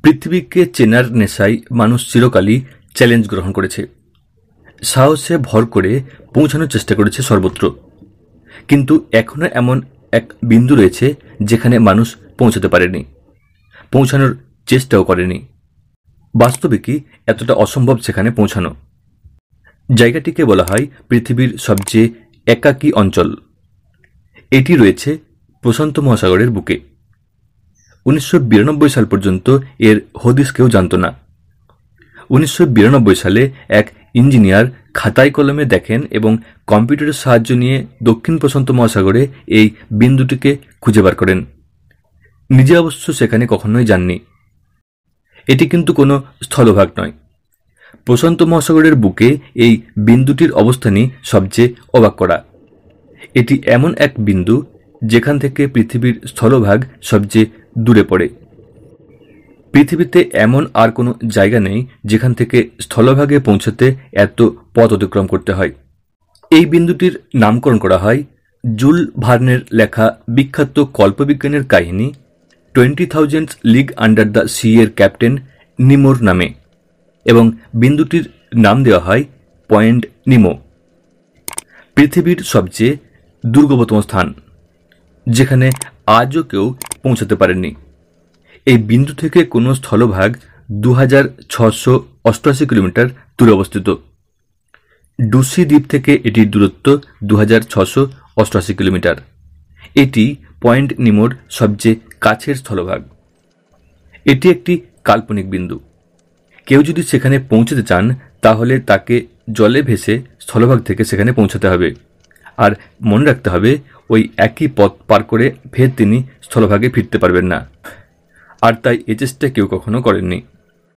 পৃথিবীকে চেনার নেশায় মানুষ চিরকালই চ্যালেঞ্জ গ্রহণ করেছে, সাহসে ভর করে পৌঁছানোর চেষ্টা করেছে সর্বত্র। কিন্তু এখনো এমন এক বিন্দু রয়েছে যেখানে মানুষ পৌঁছাতে পারেনি, পৌঁছানোর চেষ্টাও করেনি। বাস্তবে কি এতটা অসম্ভব সেখানে পৌঁছানো? জায়গাটিকে বলা হয় পৃথিবীর সবচেয়ে একাকী অঞ্চল। এটি রয়েছে প্রশান্ত মহাসাগরের বুকে। 1992 সাল পর্যন্ত এর হদিস কেউ জানত না। 1992 সালে এক ইঞ্জিনিয়ার খাতায় কলমে দেখেন এবং কম্পিউটারের সাহায্য নিয়ে দক্ষিণ প্রশান্ত মহাসাগরে এই বিন্দুটিকে খুঁজে বার করেন। নিজে অবশ্য সেখানে কখনোই যাননি। এটি কিন্তু কোনো স্থলভাগ নয়। প্রশান্ত মহাসাগরের বুকে এই বিন্দুটির অবস্থানই সবচেয়ে অবাক করা। এটি এমন এক বিন্দু যেখান থেকে পৃথিবীর স্থলভাগ সবচেয়ে দূরে পড়ে। পৃথিবীতে এমন আর কোনো জায়গা নেই যেখান থেকে স্থলভাগে পৌঁছাতে এত পথ অতিক্রম করতে হয়। এই বিন্দুটির নামকরণ করা হয় জুল ভার্নের লেখা বিখ্যাত কল্পবিজ্ঞানের কাহিনী 20,000 লিগ আন্ডার দ্য সি এর ক্যাপ্টেন নিমোর নামে, এবং বিন্দুটির নাম দেওয়া হয় পয়েন্ট নিমো। পৃথিবীর সবচেয়ে দুর্গমতম স্থান, যেখানে আজও কেউ পৌঁছাতে পারেনি। এই বিন্দু থেকে কোনো স্থলভাগ 2688 কিলোমিটার দূরে অবস্থিত। ডুসি দ্বীপ থেকে এটির দূরত্ব 2688 কিলোমিটার। এটি পয়েন্ট নিমোর সবচেয়ে কাছের স্থলভাগ। এটি একটি কাল্পনিক বিন্দু। কেউ যদি সেখানে পৌঁছতে চান তাহলে তাকে জলে ভেসে স্থলভাগ থেকে সেখানে পৌঁছাতে হবে, আর মনে রাখতে হবে ওই একই পথ পার করে ফের তিনি স্থলভাগে ফিরতে পারবেন না। আর তাই এ চেষ্টা কেউ কখনো করেননি।